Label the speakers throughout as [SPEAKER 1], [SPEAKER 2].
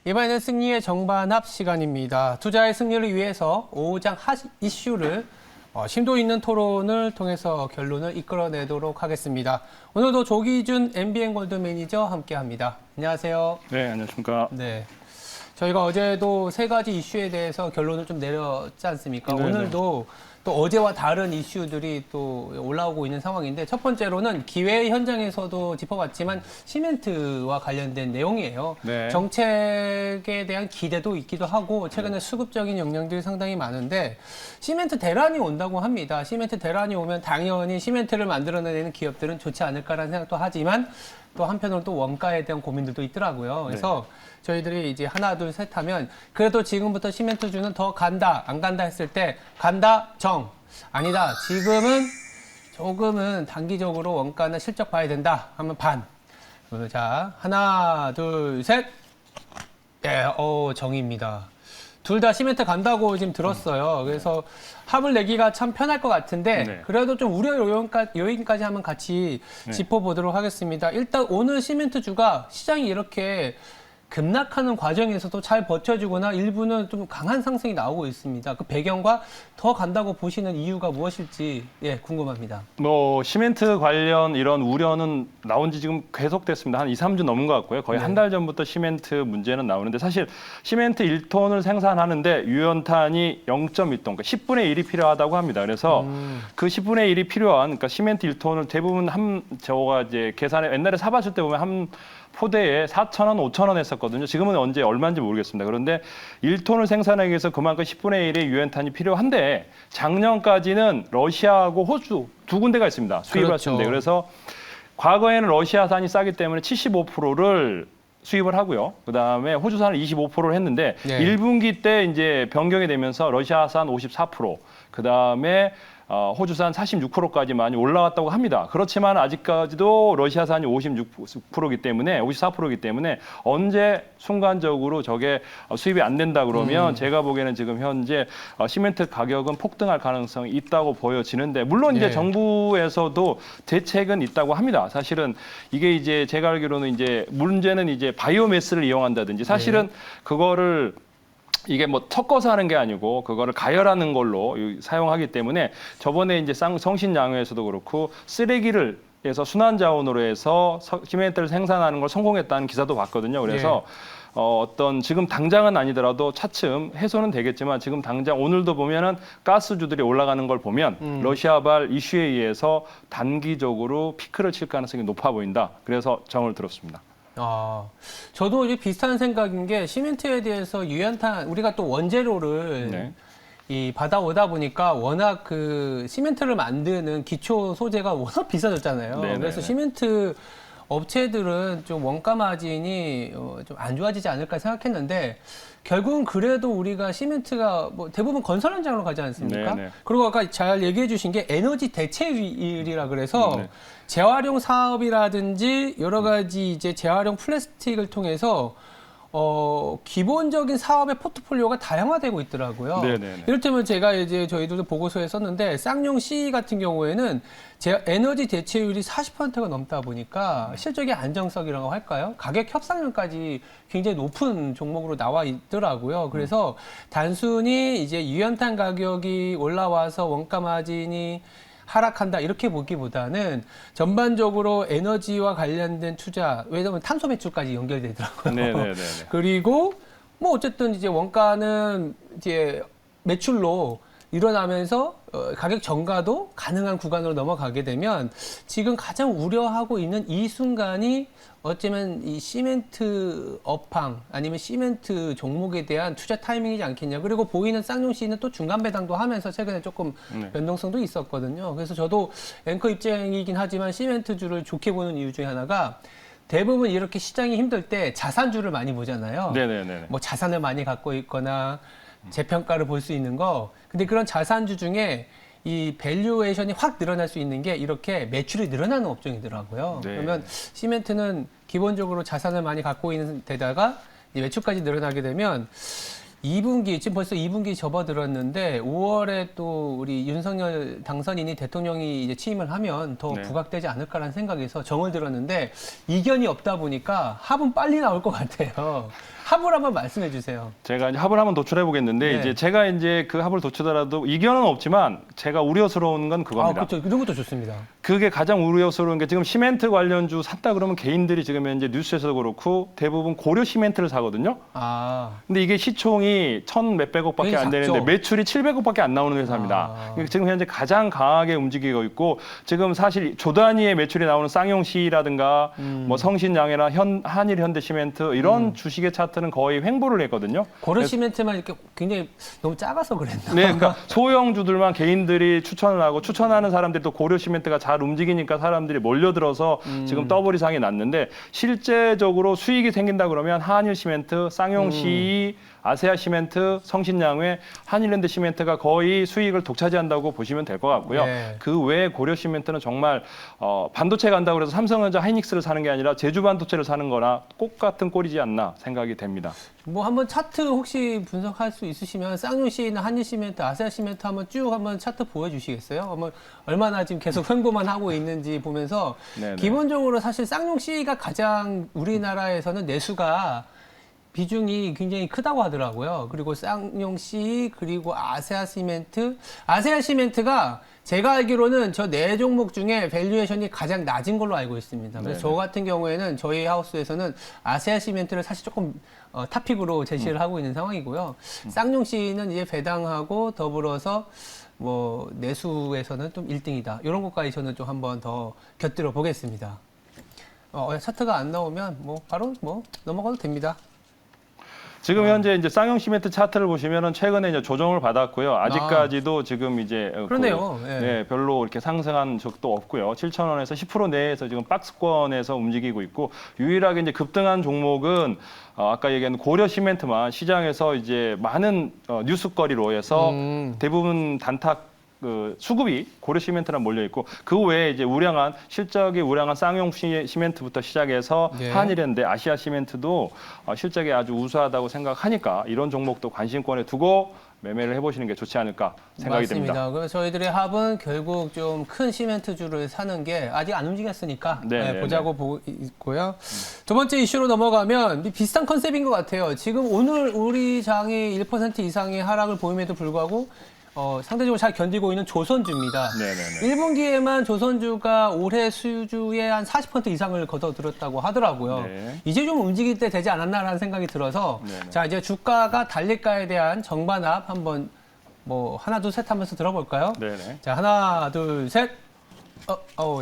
[SPEAKER 1] 이번에는 승리의 정반합 시간입니다. 투자의 승리를 위해서 5장 핫 이슈를 심도 있는 토론을 통해서 결론을 이끌어내도록 하겠습니다. 오늘도 조기준 MBN 골드 매니저 함께합니다. 안녕하세요.
[SPEAKER 2] 네, 안녕하십니까.
[SPEAKER 1] 네, 저희가 어제도 세 가지 이슈에 대해서 결론을 좀 내렸지 않습니까?
[SPEAKER 2] 네네.
[SPEAKER 1] 오늘도 또 어제와 다른 이슈들이 또 올라오고 있는 상황인데 첫 번째로는 기회 현장에서도 짚어봤지만 시멘트와 관련된 내용이에요.
[SPEAKER 2] 네.
[SPEAKER 1] 정책에 대한 기대도 있기도 하고 최근에 수급적인 영향들이 상당히 많은데 시멘트 대란이 온다고 합니다. 시멘트 대란이 오면 당연히 시멘트를 만들어내는 기업들은 좋지 않을까라는 생각도 하지만 또 한편으로는 또 원가에 대한 고민들도 있더라고요. 그래서 저희들이 이제 하나, 둘, 셋 하면 그래도 지금부터 시멘트주는 더 간다, 안 간다 했을 때 간다, 정. 아니다. 지금은 조금은 단기적으로 원가나 실적 봐야 된다 하면 반. 자, 하나, 둘, 셋. 예, 정입니다. 둘 다 시멘트 간다고 지금 들었어요. 그래서 합을 내기가 참 편할 것 같은데
[SPEAKER 2] 네.
[SPEAKER 1] 그래도 좀 우려 요인까지 한번 같이 짚어보도록 하겠습니다. 일단 오늘 시멘트주가 시장이 이렇게 급락하는 과정에서도 잘 버텨주거나 일부는 좀 강한 상승이 나오고 있습니다. 그 배경과 더 간다고 보시는 이유가 무엇일지 궁금합니다.
[SPEAKER 2] 시멘트 관련 이런 우려는 나온 지 지금 계속됐습니다. 한 2, 3주 넘은 것 같고요. 거의 한 달 전부터 시멘트 문제는 나오는데 사실 시멘트 1톤을 생산하는데 유연탄이 0.1톤, 그러니까 10분의 1이 필요하다고 합니다. 그래서 그 10분의 1이 필요한, 그러니까 시멘트 1톤을 대부분 저가 이제 계산에 옛날에 사봤을 때 보면 한 포대에 4,000원, 5,000원 했었거든요. 지금은 언제 얼마인지 모르겠습니다. 그런데 1톤을 생산하기 위해서 그만큼 10분의 1의 유연탄이 필요한데 작년까지는 러시아하고 호주 두 군데가 있습니다. 수입을
[SPEAKER 1] 그렇죠.
[SPEAKER 2] 하시는데 그래서 과거에는 러시아산이 싸기 때문에 75%를 수입을 하고요. 그다음에 호주산을 25%를 했는데 1분기 때 이제 변경이 되면서 러시아산 54%, 그다음에 호주산 46%까지 많이 올라왔다고 합니다. 그렇지만 아직까지도 러시아산이 56%이기 때문에 54%이기 때문에 언제 순간적으로 저게 수입이 안 된다 그러면 제가 보기에는 지금 현재 시멘트 가격은 폭등할 가능성이 있다고 보여지는데 물론 이제 정부에서도 대책은 있다고 합니다. 사실은 이게 이제 제가 알기로는 이제 문제는 이제 바이오매스를 이용한다든지 사실은 그거를 이게 뭐 섞어서 하는 게 아니고 그거를 가열하는 걸로 사용하기 때문에 저번에 이제 성신양호에서도 그렇고 쓰레기를 해서 순환자원으로 해서 시멘트를 생산하는 걸 성공했다는 기사도 봤거든요. 그래서 어떤 지금 당장은 아니더라도 차츰 해소는 되겠지만 지금 당장 오늘도 보면은 가스주들이 올라가는 걸 보면 러시아발 이슈에 의해서 단기적으로 피크를 칠 가능성이 높아 보인다. 그래서 정을 들었습니다.
[SPEAKER 1] 저도 이제 비슷한 생각인 게 시멘트에 대해서 유연탄 우리가 또 원재료를 받아오다 보니까 워낙 그 시멘트를 만드는 기초 소재가 워낙 비싸졌잖아요. 그래서 시멘트 업체들은 좀 원가 마진이 좀 안 좋아지지 않을까 생각했는데 결국은 그래도 우리가 시멘트가 뭐 대부분 건설 현장으로 가지 않습니까? 그리고 아까 잘 얘기해 주신 게 에너지 대체율이라 그래서 재활용 사업이라든지 여러 가지 이제 재활용 플라스틱을 통해서 기본적인 사업의 포트폴리오가 다양화되고 있더라고요. 이를테면 제가 이제 저희들도 보고서에 썼는데 쌍용 C 같은 경우에는 에너지 대체율이 40%가 넘다 보니까 실적의 안정성이라고 할까요? 가격 협상력까지 굉장히 높은 종목으로 나와 있더라고요. 그래서 단순히 이제 유연탄 가격이 올라와서 원가 마진이 하락한다 이렇게 보기보다는 전반적으로 에너지와 관련된 투자, 왜냐하면 탄소 배출까지 연결되더라고요. 그리고 뭐 어쨌든 이제 원가는 이제 매출로 일어나면서 가격 전가도 가능한 구간으로 넘어가게 되면 지금 가장 우려하고 있는 이 순간이 어쩌면 이 시멘트 업황 아니면 시멘트 종목에 대한 투자 타이밍이지 않겠냐. 그리고 보이는 쌍용 씨는 또 중간 배당도 하면서 최근에 조금 변동성도 있었거든요. 그래서 저도 앵커 입장이긴 하지만 시멘트주를 좋게 보는 이유 중에 하나가 대부분 이렇게 시장이 힘들 때 자산주를 많이 보잖아요. 뭐 자산을 많이 갖고 있거나 재평가를 볼 수 있는 거. 근데 그런 자산주 중에 이 밸류에이션이 확 늘어날 수 있는 게 이렇게 매출이 늘어나는 업종이더라고요. 그러면 시멘트는 기본적으로 자산을 많이 갖고 있는 데다가 매출까지 늘어나게 되면 2분기, 지금 벌써 2분기 접어들었는데 5월에 또 우리 윤석열 당선인이 대통령이 이제 취임을 하면 더 부각되지 않을까라는 생각에서 정을 들었는데 이견이 없다 보니까 합은 빨리 나올 것 같아요. 합을 한번 말씀해 주세요.
[SPEAKER 2] 제가 이제 합을 한번 도출해 보겠는데
[SPEAKER 1] 네.
[SPEAKER 2] 이제 제가 이제 그 합을 도출하더라도 이견은 없지만 제가 우려스러운 건 그겁니다.
[SPEAKER 1] 그렇죠. 이런 것도 좋습니다.
[SPEAKER 2] 그게 가장 우려스러운 게 지금 시멘트 관련주 샀다 그러면 개인들이 지금 현재 뉴스에서도 그렇고 대부분 고려 시멘트를 사거든요. 근데 이게 시총이 1,몇백억밖에 안 되는데
[SPEAKER 1] 작죠.
[SPEAKER 2] 매출이 700억밖에 안 나오는 회사입니다. 그러니까 지금 현재 가장 강하게 움직이고 있고 지금 사실 조 단위의 매출이 나오는 쌍용C라든가 뭐 성신양해나 한일현대시멘트 이런 주식의 차트는 거의 횡보를 했거든요.
[SPEAKER 1] 고려 시멘트만 이렇게 굉장히 너무 작아서 그랬나?
[SPEAKER 2] 네, 그러니까 소형주들만 개인들이 추천을 하고 추천하는 사람들이 또 고려 시멘트가 잘 움직이니까 사람들이 몰려들어서 지금 더블 이상이 났는데 실제적으로 수익이 생긴다 그러면 한일 시멘트, 쌍용CE, 아세아 시멘트, 성신양회, 한일랜드 시멘트가 거의 수익을 독차지한다고 보시면 될 것 같고요.
[SPEAKER 1] 네.
[SPEAKER 2] 그 외에 고려 시멘트는 정말 반도체 간다고 해서 삼성전자 하이닉스를 사는 게 아니라 제주 반도체를 사는 거나 똑같은 꼴이지 않나 생각이 됩니다.
[SPEAKER 1] 뭐 한번 차트 혹시 분석할 수 있으시면 쌍용C나 한일시멘트, 아세아시멘트 한번 쭉 한번 차트 보여주시겠어요? 한번 얼마나 지금 계속 횡보만 하고 있는지 보면서
[SPEAKER 2] 네네.
[SPEAKER 1] 기본적으로 사실 쌍용C가 가장 우리나라에서는 내수가 비중이 굉장히 크다고 하더라고요. 그리고 쌍용C 그리고 아세아시멘트가 제가 알기로는 저 네 종목 중에 밸류에이션이 가장 낮은 걸로 알고 있습니다. 그래서 저 같은 경우에는 저희 하우스에서는 아세아시멘트를 사실 조금 탑픽으로 제시를 하고 있는 상황이고요. 쌍용C는 이제 배당하고 더불어서 뭐 내수에서는 좀 1등이다. 이런 것까지 저는 좀 한번 더 곁들여 보겠습니다. 차트가 안 나오면 뭐 바로 뭐 넘어가도 됩니다.
[SPEAKER 2] 지금 현재 이제 쌍용시멘트 차트를 보시면은 최근에 이제 조정을 받았고요. 아직까지도 지금 이제
[SPEAKER 1] 그러네요.
[SPEAKER 2] 네, 별로 이렇게 상승한 적도 없고요. 7,000원에서 10% 내에서 지금 박스권에서 움직이고 있고 유일하게 이제 급등한 종목은 아까 얘기한 고려 시멘트만 시장에서 이제 많은 뉴스거리로 해서 대부분 단탁 수급이 고려 시멘트랑 몰려 있고 그 외에 이제 실적이 우량한 쌍용 시멘트부터 시작해서
[SPEAKER 1] 네.
[SPEAKER 2] 한일랜드, 아시아 시멘트도 실적이 아주 우수하다고 생각하니까 이런 종목도 관심권에 두고 매매를 해보시는 게 좋지 않을까 생각이
[SPEAKER 1] 맞습니다.
[SPEAKER 2] 됩니다.
[SPEAKER 1] 그래서 저희들의 합은 결국 좀 큰 시멘트주를 사는 게 아직 안 움직였으니까 보자고 보고 있고요. 두 번째 이슈로 넘어가면 비슷한 컨셉인 것 같아요. 지금 오늘 우리 장이 1% 이상의 하락을 보임에도 불구하고 상대적으로 잘 견디고 있는 조선주입니다.
[SPEAKER 2] 네네네.
[SPEAKER 1] 1분기에만 조선주가 올해 수주의 한 40% 이상을 거둬들였다고 하더라고요.
[SPEAKER 2] 네.
[SPEAKER 1] 이제 좀 움직일 때 되지 않았나라는 생각이 들어서
[SPEAKER 2] 네네.
[SPEAKER 1] 자 이제 주가가 달릴까에 대한 정반합 한번 뭐 하나 둘 셋 하면서 들어볼까요?
[SPEAKER 2] 네네.
[SPEAKER 1] 자 하나 둘 셋.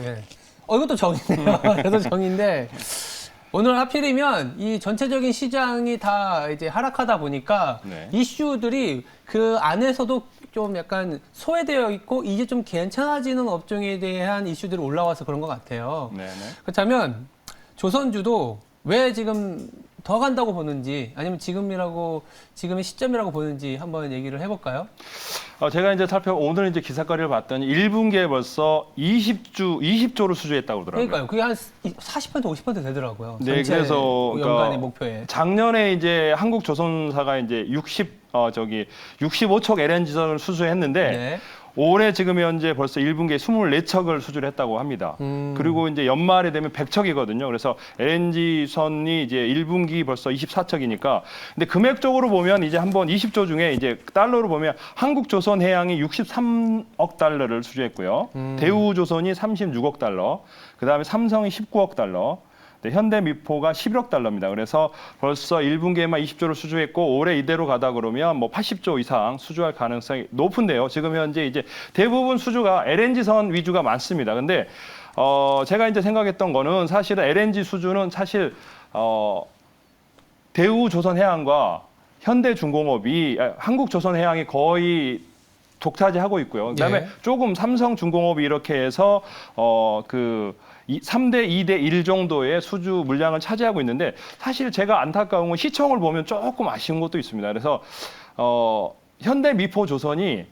[SPEAKER 1] 예. 이것도 정이네요. 이것도 정인데 오늘 하필이면 이 전체적인 시장이 다 이제 하락하다 보니까
[SPEAKER 2] 네.
[SPEAKER 1] 이슈들이 그 안에서도 좀 약간 소외되어 있고 이제 좀 괜찮아지는 업종에 대한 이슈들이 올라와서 그런 것 같아요.
[SPEAKER 2] 네네.
[SPEAKER 1] 그렇다면 조선주도 왜 지금 더 간다고 보는지 아니면 지금의 시점이라고 보는지 한번 얘기를 해볼까요?
[SPEAKER 2] 제가 이제 오늘 이제 기사거리를 봤더니 1분기에 벌써 20조를 수주했다고 그러더라고요.
[SPEAKER 1] 그러니까요. 그게 한 40% 50% 되더라고요.
[SPEAKER 2] 네,
[SPEAKER 1] 전체
[SPEAKER 2] 그래서
[SPEAKER 1] 연간의 목표에.
[SPEAKER 2] 작년에 이제 한국조선사가 이제 65척 LNG선을 수주했는데
[SPEAKER 1] 네.
[SPEAKER 2] 올해 지금 현재 벌써 1분기에 24척을 수주를 했다고 합니다. 그리고 이제 연말에 되면 100척이거든요. 그래서 LNG선이 이제 1분기 벌써 24척이니까. 근데 금액적으로 보면 이제 한번 20조 중에 이제 달러로 보면 한국조선해양이 63억 달러를 수주했고요. 대우조선이 36억 달러, 그다음에 삼성이 19억 달러, 현대미포가 11억 달러입니다. 그래서 벌써 1분기에만 20조를 수주했고 올해 이대로 가다 그러면 뭐 80조 이상 수주할 가능성이 높은데요. 지금 현재 이제 대부분 수주가 LNG선 위주가 많습니다. 근데 제가 이제 생각했던 거는 사실은 LNG 수주는 사실 대우조선해양과 현대중공업이 한국조선해양이 거의 독차지하고 있고요. 그다음에 조금 삼성중공업이 이렇게 해서 3대 2대 1 정도의 수주 물량을 차지하고 있는데 사실 제가 안타까운 건 시총을 보면 조금 아쉬운 것도 있습니다. 그래서 현대미포조선이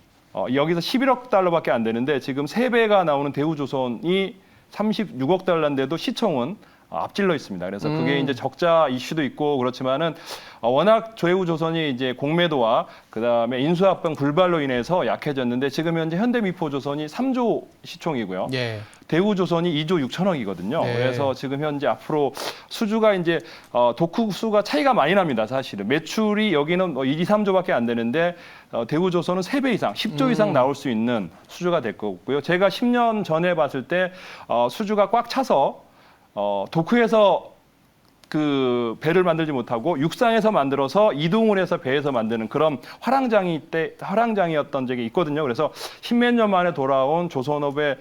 [SPEAKER 2] 여기서 11억 달러밖에 안 되는데 지금 3배가 나오는 대우조선이 36억 달러인데도 시총은 앞질러 있습니다. 그래서 그게 이제 적자 이슈도 있고 그렇지만은 워낙 대우조선이 이제 공매도와 그다음에 인수합병 불발로 인해서 약해졌는데 지금 현재 현대미포조선이 3조 시총이고요. 대우조선이 2조 6천억이거든요.
[SPEAKER 1] 네.
[SPEAKER 2] 그래서 지금 현재 앞으로 수주가 이제 독후 수가 차이가 많이 납니다. 사실은 매출이 여기는 1, 2, 3조밖에 안 되는데 대우조선은 3배 이상, 10조 이상 나올 수 있는 수주가 될 거고요. 제가 10년 전에 봤을 때 수주가 꽉 차서 독후에서 그 배를 만들지 못하고 육상에서 만들어서 이동을 해서 배에서 만드는 그런 화랑장이었던 적이 있거든요. 그래서 십몇 년 만에 돌아온 조선업의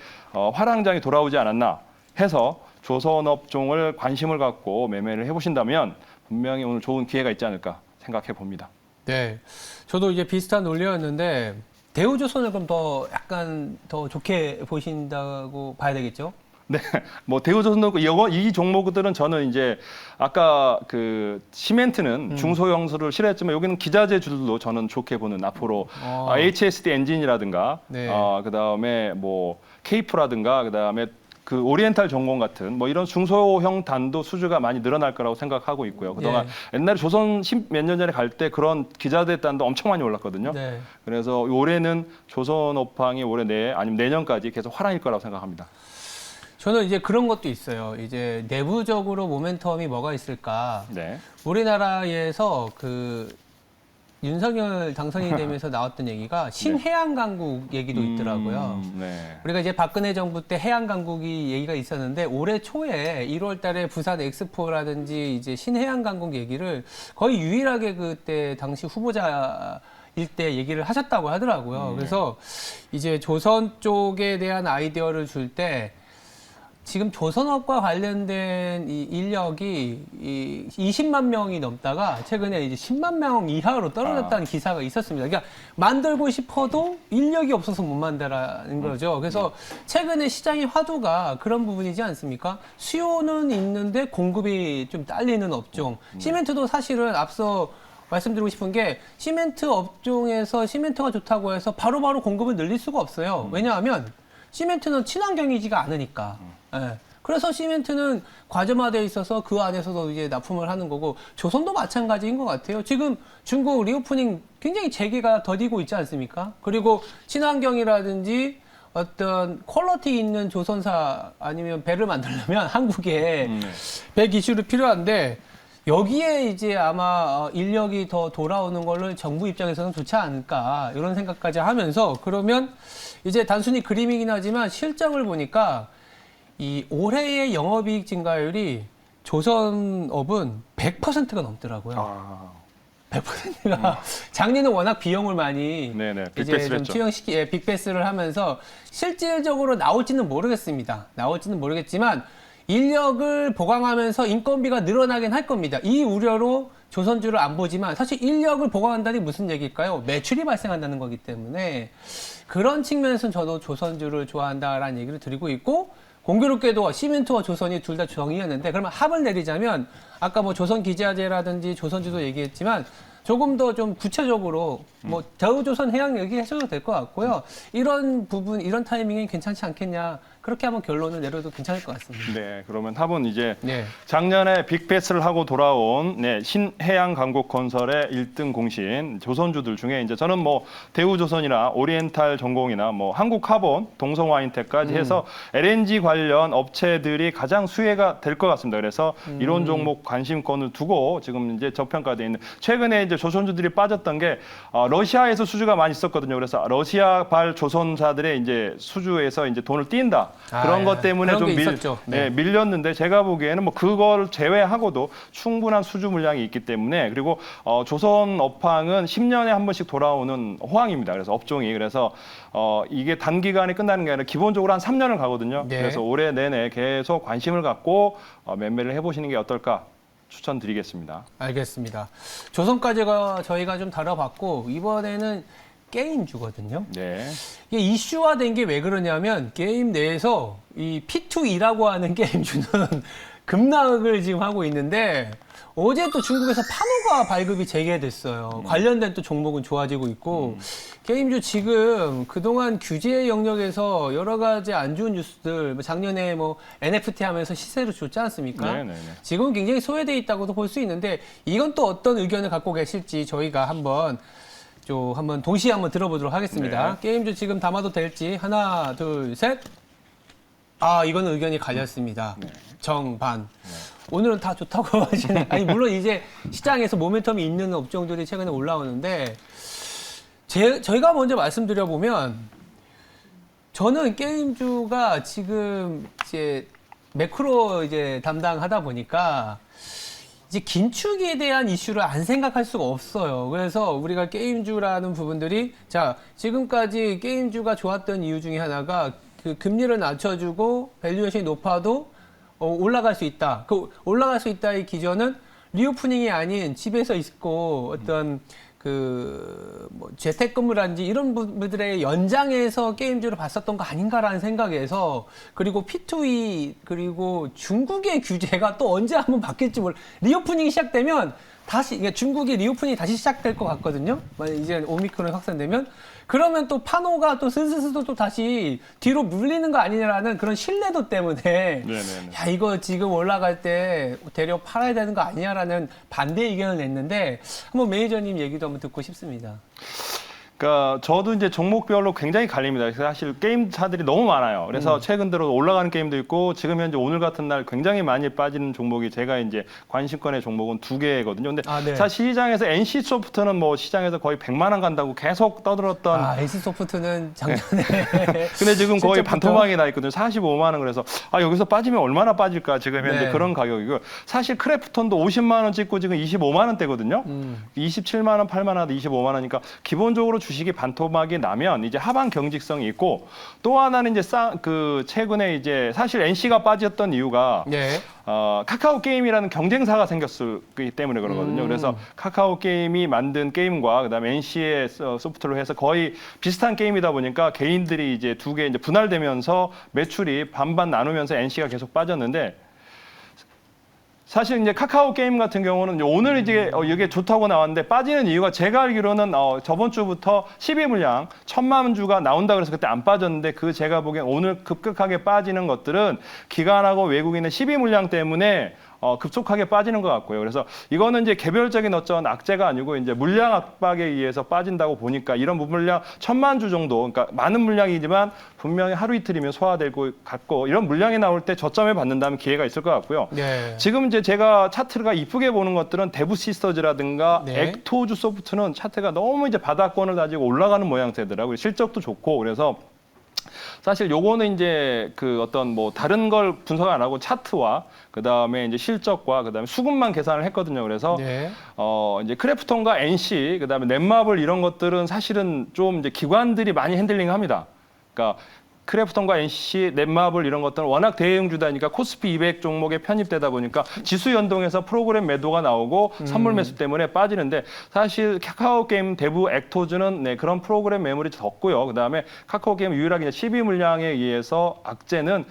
[SPEAKER 2] 화랑장이 돌아오지 않았나 해서 조선업종을 관심을 갖고 매매를 해보신다면 분명히 오늘 좋은 기회가 있지 않을까 생각해 봅니다.
[SPEAKER 1] 네, 저도 이제 비슷한 논리였는데 대우조선을 그럼 더 약간 더 좋게 보신다고 봐야 되겠죠?
[SPEAKER 2] 네, 뭐 대우조선도 그렇고 이 종목들은 저는 이제 아까 그 시멘트는 중소형수를 싫어했지만 여기는 기자재주들도 저는 좋게 보는 앞으로 HSD 엔진이라든가
[SPEAKER 1] 네.
[SPEAKER 2] 그다음에 뭐 케이프라든가 그다음에 그 오리엔탈 전공 같은 뭐 이런 중소형 단도 수주가 많이 늘어날 거라고 생각하고 있고요. 그동안 옛날에 조선 몇 년 전에 갈 때 그런 기자재 단도 엄청 많이 올랐거든요.
[SPEAKER 1] 네.
[SPEAKER 2] 그래서 올해는 조선업황이 올해 아니면 내년까지 계속 화랑일 거라고 생각합니다.
[SPEAKER 1] 저는 이제 그런 것도 있어요. 이제 내부적으로 모멘텀이 뭐가 있을까?
[SPEAKER 2] 네.
[SPEAKER 1] 우리나라에서 그 윤석열 당선이 되면서 나왔던 얘기가 신해양 강국 얘기도 있더라고요.
[SPEAKER 2] 네.
[SPEAKER 1] 우리가 이제 박근혜 정부 때 해양 강국이 얘기가 있었는데 올해 초에 1월 달에 부산 엑스포라든지 이제 신해양 강국 얘기를 거의 유일하게 그때 당시 후보자 일때 얘기를 하셨다고 하더라고요. 그래서 이제 조선 쪽에 대한 아이디어를 줄 때 지금 조선업과 관련된 이 인력이 20만 명이 넘다가 최근에 이제 10만 명 이하로 떨어졌다는 기사가 있었습니다. 그러니까 만들고 싶어도 인력이 없어서 못 만드라는 거죠. 그래서 최근에 시장의 화두가 그런 부분이지 않습니까? 수요는 있는데 공급이 좀 딸리는 업종. 시멘트도 사실은 앞서 말씀드리고 싶은 게 시멘트 업종에서 시멘트가 좋다고 해서 바로바로 공급을 늘릴 수가 없어요. 왜냐하면 시멘트는 친환경이지가 않으니까. 예. 그래서 시멘트는 과점화되어 있어서 그 안에서도 이제 납품을 하는 거고 조선도 마찬가지인 것 같아요. 지금 중국 리오프닝 굉장히 재개가 더디고 있지 않습니까? 그리고 친환경이라든지 어떤 퀄리티 있는 조선사 아니면 배를 만들려면 한국에 배 기술이 필요한데 여기에 이제 아마 인력이 더 돌아오는 걸로 정부 입장에서는 좋지 않을까 이런 생각까지 하면서 그러면 이제 단순히 그림이긴 하지만 실적을 보니까 이 올해의 영업이익 증가율이 조선업은 100%가 넘더라고요. 100%가 작년에 워낙 비용을 많이 이제 좀 투영시키 빅베스를 하면서 실질적으로 나올지는 모르겠습니다. 나올지는 모르겠지만 인력을 보강하면서 인건비가 늘어나긴 할 겁니다. 이 우려로 조선주를 안 보지만 사실 인력을 보강한다니 무슨 얘기일까요? 매출이 발생한다는 거기 때문에 그런 측면에서는 저도 조선주를 좋아한다라는 얘기를 드리고 있고 공교롭게도 시멘트와 조선이 둘 다 정의였는데 그러면 합을 내리자면 아까 뭐 조선 기자재라든지 조선주도 얘기했지만 조금 더 좀 구체적으로 뭐 대우조선 해양 얘기하셔도 될 것 같고요. 이런 부분, 이런 타이밍이 괜찮지 않겠냐. 그렇게 한번 결론을 내려도 괜찮을 것 같습니다.
[SPEAKER 2] 네, 그러면 합은 이제 작년에 빅베스를 하고 돌아온 신해양 강국 건설의 1등 공신 조선주들 중에 이제 저는 뭐 대우조선이나 오리엔탈 전공이나 뭐 한국카본, 동성와인텍까지 해서 LNG 관련 업체들이 가장 수혜가 될 것 같습니다. 그래서 이런 종목 관심권을 두고 지금 이제 저평가되어 있는 최근에 이제 조선주들이 빠졌던 게 러시아에서 수주가 많이 있었거든요. 그래서 러시아발 조선사들의 이제 수주에서 이제 돈을 띈다. 그런 것 때문에 좀 밀렸는데 제가 보기에는 뭐 그걸 제외하고도 충분한 수주 물량이 있기 때문에 그리고 조선 업황은 10년에 한 번씩 돌아오는 호황입니다. 그래서 업종이 그래서 이게 단기간에 끝나는 게 아니라 기본적으로 한 3년을 가거든요. 그래서 올해 내내 계속 관심을 갖고 매매를 해보시는 게 어떨까 추천드리겠습니다.
[SPEAKER 1] 알겠습니다. 조선까지가 저희가 좀 다뤄봤고 이번에는 게임주거든요. 이게 이슈화된 게 왜 그러냐면 게임 내에서 이 P2E라고 하는 게임주는 급락을 지금 하고 있는데 어제 또 중국에서 판호가 발급이 재개됐어요. 관련된 또 종목은 좋아지고 있고 게임주 지금 그동안 규제 영역에서 여러 가지 안 좋은 뉴스들 작년에 뭐 NFT 하면서 시세를 줬지 않습니까? 지금은 굉장히 소외돼 있다고도 볼 수 있는데 이건 또 어떤 의견을 갖고 계실지 저희가 한번 동시에 한번 들어보도록 하겠습니다. 게임주 지금 담아도 될지 하나, 둘, 셋. 이거는 의견이 갈렸습니다. 정반. 오늘은 다 좋다고 하시네. 아니, 물론 이제 시장에서 모멘텀이 있는 업종들이 최근에 올라오는데, 저희가 먼저 말씀드려보면, 저는 게임주가 지금 이제 매크로 이제 담당하다 보니까, 이제 긴축에 대한 이슈를 안 생각할 수가 없어요. 그래서 우리가 게임주라는 부분들이, 자, 지금까지 게임주가 좋았던 이유 중에 하나가 그 금리를 낮춰주고 밸류에이션이 높아도 올라갈 수 있다. 그 올라갈 수 있다의 기전은 리오프닝이 아닌 집에서 있고 어떤 뭐 재택근무라든지 이런 부분들의 연장에서 게임주를 봤었던 거 아닌가라는 생각에서, 그리고 P2E 그리고 중국의 규제가 또 언제 한번 바뀔지 리오프닝이 시작되면 다시, 그러니까 중국의 리오프닝이 다시 시작될 것 같거든요. 만약 이제 오미크론이 확산되면. 그러면 또 판호가 또 슬슬슬 또 다시 뒤로 물리는 거 아니냐라는 그런 신뢰도 때문에
[SPEAKER 2] 네네네.
[SPEAKER 1] 야, 이거 지금 올라갈 때 대려 팔아야 되는 거 아니냐라는 반대 의견을 냈는데, 한번 매니저님 얘기도 한번 듣고 싶습니다.
[SPEAKER 2] 그러니까 저도 이제 종목별로 굉장히 갈립니다. 사실 게임사들이 너무 많아요. 그래서 최근 들어 올라가는 게임도 있고, 지금 현재 오늘 같은 날 굉장히 많이 빠지는 종목이, 제가 이제 관심권의 종목은 2개거든요. 근데
[SPEAKER 1] 네.
[SPEAKER 2] 사실 시장에서 NC소프트는 뭐 시장에서 거의 100만 원 간다고 계속 떠들었던.
[SPEAKER 1] NC소프트는 작년에.
[SPEAKER 2] 근데 지금 거의
[SPEAKER 1] 실적부터?
[SPEAKER 2] 반토막이 나 있거든요. 45만 원. 그래서 여기서 빠지면 얼마나 빠질까 지금 현재
[SPEAKER 1] 네.
[SPEAKER 2] 그런 가격이고, 사실 크래프톤도 50만 원 찍고 지금 25만 원대거든요. 27만 원, 8만 원, 25만 원이니까 기본적으로 주식이 반토막이 나면 이제 하방 경직성이 있고, 또 하나는 이제 최근에 이제 사실 NC가 빠졌던 이유가
[SPEAKER 1] 네.
[SPEAKER 2] 카카오 게임이라는 경쟁사가 생겼기 때문에 그러거든요. 그래서 카카오 게임이 만든 게임과 그다음에 NC의 소프트로 해서 거의 비슷한 게임이다 보니까 개인들이 이제 두 개 이제 분할되면서 매출이 반반 나누면서 NC가 계속 빠졌는데, 사실 이제 카카오 게임 같은 경우는 오늘 이제 이게 좋다고 나왔는데 빠지는 이유가, 제가 알기로는 저번 주부터 12물량 1000만 주가 나온다 그래서 그때 안 빠졌는데, 제가 보기엔 오늘 급격하게 빠지는 것들은 기관하고 외국인의 12물량 때문에 급속하게 빠지는 것 같고요. 그래서 이거는 이제 개별적인 어떤 악재가 아니고 이제 물량 압박에 의해서 빠진다고 보니까, 이런 물량 1000만 주 정도, 그러니까 많은 물량이지만 분명히 하루 이틀이면 소화될 것 같고, 이런 물량이 나올 때 저점에 받는다면 기회가 있을 것 같고요.
[SPEAKER 1] 네.
[SPEAKER 2] 지금 이제 제가 차트가 이쁘게 보는 것들은 대부 시스터즈라든가
[SPEAKER 1] 네.
[SPEAKER 2] 액토주 소프트는 차트가 너무 이제 바닥권을 다지고 올라가는 모양새더라고요. 실적도 좋고. 그래서 사실 요거는 이제 어떤 뭐 다른 걸 분석 안 하고 차트와 그다음에 이제 실적과 그다음에 수급만 계산을 했거든요. 그래서
[SPEAKER 1] 네.
[SPEAKER 2] 이제 크래프톤과 NC 그다음에 넷마블 이런 것들은 사실은 좀 이제 기관들이 많이 핸들링합니다. 그러니까 크래프톤과 NC, 넷마블 이런 것들은 워낙 대형주다니까 코스피 200 종목에 편입되다 보니까 지수 연동해서 프로그램 매도가 나오고 선물 매수 때문에 빠지는데, 사실 카카오 게임, 대부 액토즈는 그런 프로그램 매물이 적고요. 그다음에 카카오 게임 유일하게 12물량에 의해서 악재는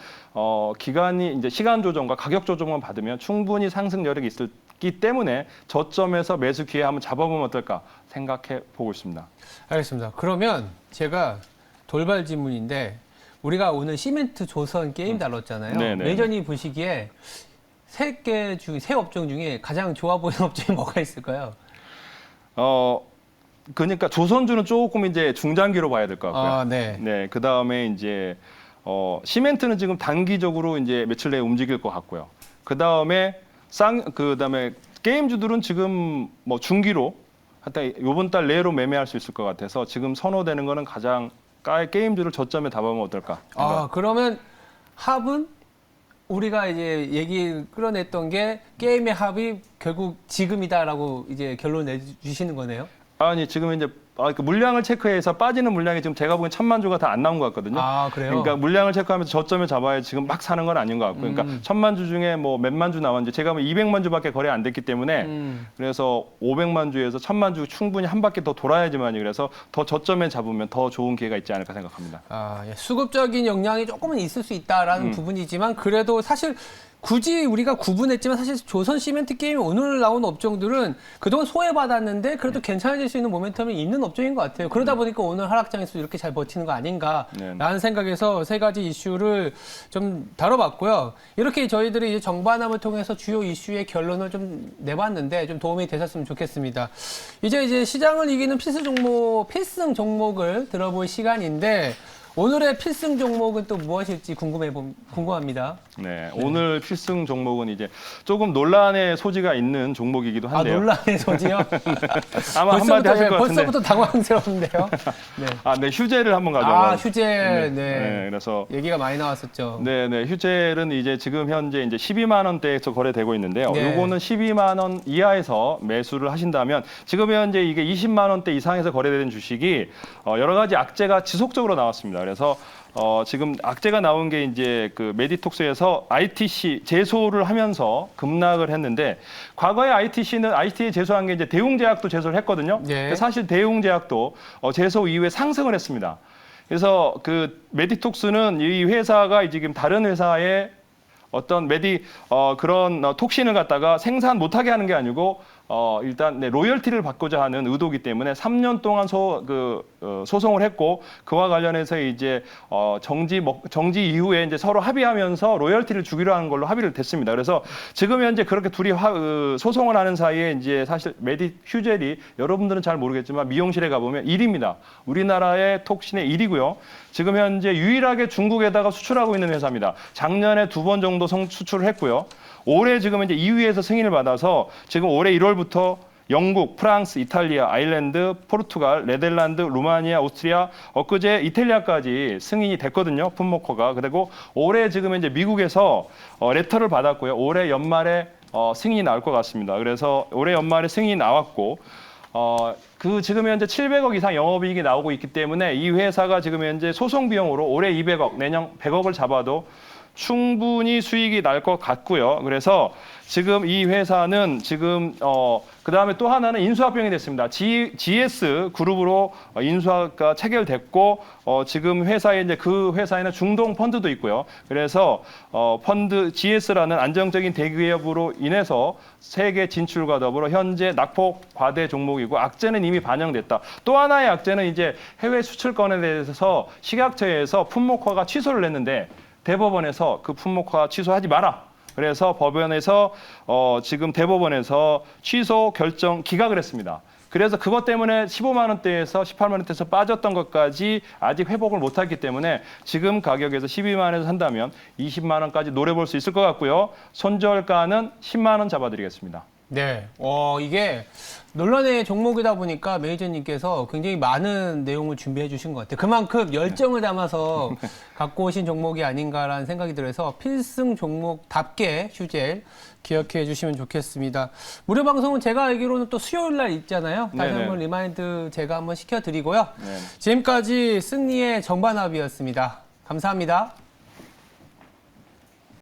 [SPEAKER 2] 기간이 이제 시간 조정과 가격 조정만 받으면 충분히 상승 여력이 있기 때문에 저점에서 매수 기회 한번 잡아보면 어떨까 생각해 보고 있습니다.
[SPEAKER 1] 알겠습니다. 그러면 제가 돌발 질문인데, 우리가 오늘 시멘트, 조선, 게임 다뤘잖아요.
[SPEAKER 2] 네네.
[SPEAKER 1] 매니저님 보시기에 세 업종 중에 가장 좋아 보이는 업종이 뭐가 있을까요?
[SPEAKER 2] 그러니까 조선주는 조금 이제 중장기로 봐야 될 것 같고요.
[SPEAKER 1] 네.
[SPEAKER 2] 네, 그 다음에 이제 시멘트는 지금 단기적으로 이제 며칠 내에 움직일 것 같고요. 그 다음에 게임주들은 지금 뭐 중기로 하여튼 이번 달 내로 매매할 수 있을 것 같아서 지금 선호되는 거는 가장 게임주를 저점에 잡아보면 어떨까?
[SPEAKER 1] 그러면 합은 우리가 이제 얘기 끌어냈던 게 게임의 합이 결국 지금이다라고 이제 결론 내주시는 거네요?
[SPEAKER 2] 아니, 지금 이제 그 물량을 체크해서 빠지는 물량이 지금 제가 보기엔 1000만 주가 다 안 나온 것 같거든요.
[SPEAKER 1] 그래요?
[SPEAKER 2] 그러니까 물량을 체크하면서 저점에 잡아야 지금 막 사는 건 아닌 것 같고, 그러니까 1000만 주 중에 뭐 몇만 주 나왔는지 제가 보면 200만 주밖에 거래 안 됐기 때문에 그래서 500만 주에서 1000만 주 충분히 한 바퀴 더 돌아야지만이, 그래서 더 저점에 잡으면 더 좋은 기회가 있지 않을까 생각합니다.
[SPEAKER 1] 수급적인 역량이 조금은 있을 수 있다라는 부분이지만, 그래도 사실 굳이 우리가 구분했지만 사실 조선 시멘트 게임이 오늘 나온 업종들은 그동안 소외받았는데 그래도 괜찮아질 수 있는 모멘텀이 있는 업종인 것 같아요. 그러다 보니까 오늘 하락장에서 이렇게 잘 버티는 거 아닌가라는 생각에서 세 가지 이슈를 좀 다뤄봤고요. 이렇게 저희들이 이제 정반합을 통해서 주요 이슈의 결론을 좀 내봤는데 좀 도움이 되셨으면 좋겠습니다. 이제 시장을 이기는 필승 종목을 들어볼 시간인데, 오늘의 필승 종목은 또 무엇일지 궁금합니다.
[SPEAKER 2] 네, 오늘 필승 종목은 이제 조금 논란의 소지가 있는 종목이기도 한데요.
[SPEAKER 1] 논란의 소지요?
[SPEAKER 2] 아마 한마디 하실 것 같은데.
[SPEAKER 1] 벌써부터 당황스러운데요. 네.
[SPEAKER 2] 네, 휴젤을 한번 가져와.
[SPEAKER 1] 휴젤,
[SPEAKER 2] 네, 그래서
[SPEAKER 1] 얘기가 많이 나왔었죠.
[SPEAKER 2] 네, 휴젤은 이제 지금 현재 이제 12만 원대에서 거래되고 있는데요.
[SPEAKER 1] 네.
[SPEAKER 2] 요거는 12만 원 이하에서 매수를 하신다면 지금 현재 이게 20만 원대 이상에서 거래되는 주식이 여러 가지 악재가 지속적으로 나왔습니다. 그래서 지금 악재가 나온 게 이제 그 메디톡스에서 ITC 제소를 하면서 급락을 했는데 과거에 IT에 제소한 게 이제 대웅제약도 제소를 했거든요.
[SPEAKER 1] 네.
[SPEAKER 2] 사실 대웅제약도 제소 이후에 상승을 했습니다. 그래서 그 메디톡스는 이 회사가 지금 다른 회사의 어떤 그런 톡신을 갖다가 생산 못하게 하는 게 아니고 일단 로열티를 받고자 하는 의도이기 때문에 3년 동안 소송을 했고 그와 관련해서 이제 정지 이후에 이제 서로 합의하면서 로열티를 주기로 하는 걸로 합의를 됐습니다. 그래서 지금 현재 그렇게 둘이 소송을 하는 사이에 이제 사실 휴젤이 여러분들은 잘 모르겠지만 미용실에 가보면 1위입니다. 우리나라의 톡신의 1위고요. 지금 현재 유일하게 중국에다가 수출하고 있는 회사입니다. 작년에 2번 정도 수출을 했고요. 올해 지금 이제 2위에서 승인을 받아서 지금 올해 1월부터 영국, 프랑스, 이탈리아, 아일랜드, 포르투갈, 네덜란드, 루마니아, 오스트리아, 엊그제 이탈리아까지 승인이 됐거든요. 풋모커가. 그리고 올해 지금 이제 미국에서 레터를 받았고요. 올해 연말에 승인이 나올 것 같습니다. 그래서 올해 연말에 승인이 나왔고 지금 현재 700억 이상 영업이익이 나오고 있기 때문에 이 회사가 지금 현재 소송 비용으로 올해 200억, 내년 100억을 잡아도 충분히 수익이 날 것 같고요. 그래서 지금 이 회사는 지금 그다음에 또 하나는 인수합병이 됐습니다. GS 그룹으로 인수가 체결됐고 지금 회사에 이제 그 회사에는 중동 펀드도 있고요. 그래서 GS라는 안정적인 대기업으로 인해서 세계 진출과 더불어 현재 낙폭 과대 종목이고 악재는 이미 반영됐다. 또 하나의 악재는 이제 해외 수출권에 대해서 식약처에서 풋모커가 취소를 했는데 대법원에서 그 풋모커 취소하지 마라. 그래서 법원에서 지금 대법원에서 취소 결정 기각을 했습니다. 그래서 그것 때문에 15만 원대에서 18만 원대에서 빠졌던 것까지 아직 회복을 못했기 때문에 지금 가격에서 12만 원에서 산다면 20만 원까지 노려볼 수 있을 것 같고요. 손절가는 10만 원 잡아드리겠습니다.
[SPEAKER 1] 네, 이게 논란의 종목이다 보니까 매니저님께서 굉장히 많은 내용을 준비해 주신 것 같아요. 그만큼 열정을 담아서 갖고 오신 종목이 아닌가라는 생각이 들어서 필승 종목답게 휴젤 기억해 주시면 좋겠습니다. 무료 방송은 제가 알기로는 또 수요일 날 있잖아요. 다시 한번 리마인드 제가 한번 시켜드리고요. 지금까지 승리의 정반합이었습니다. 감사합니다.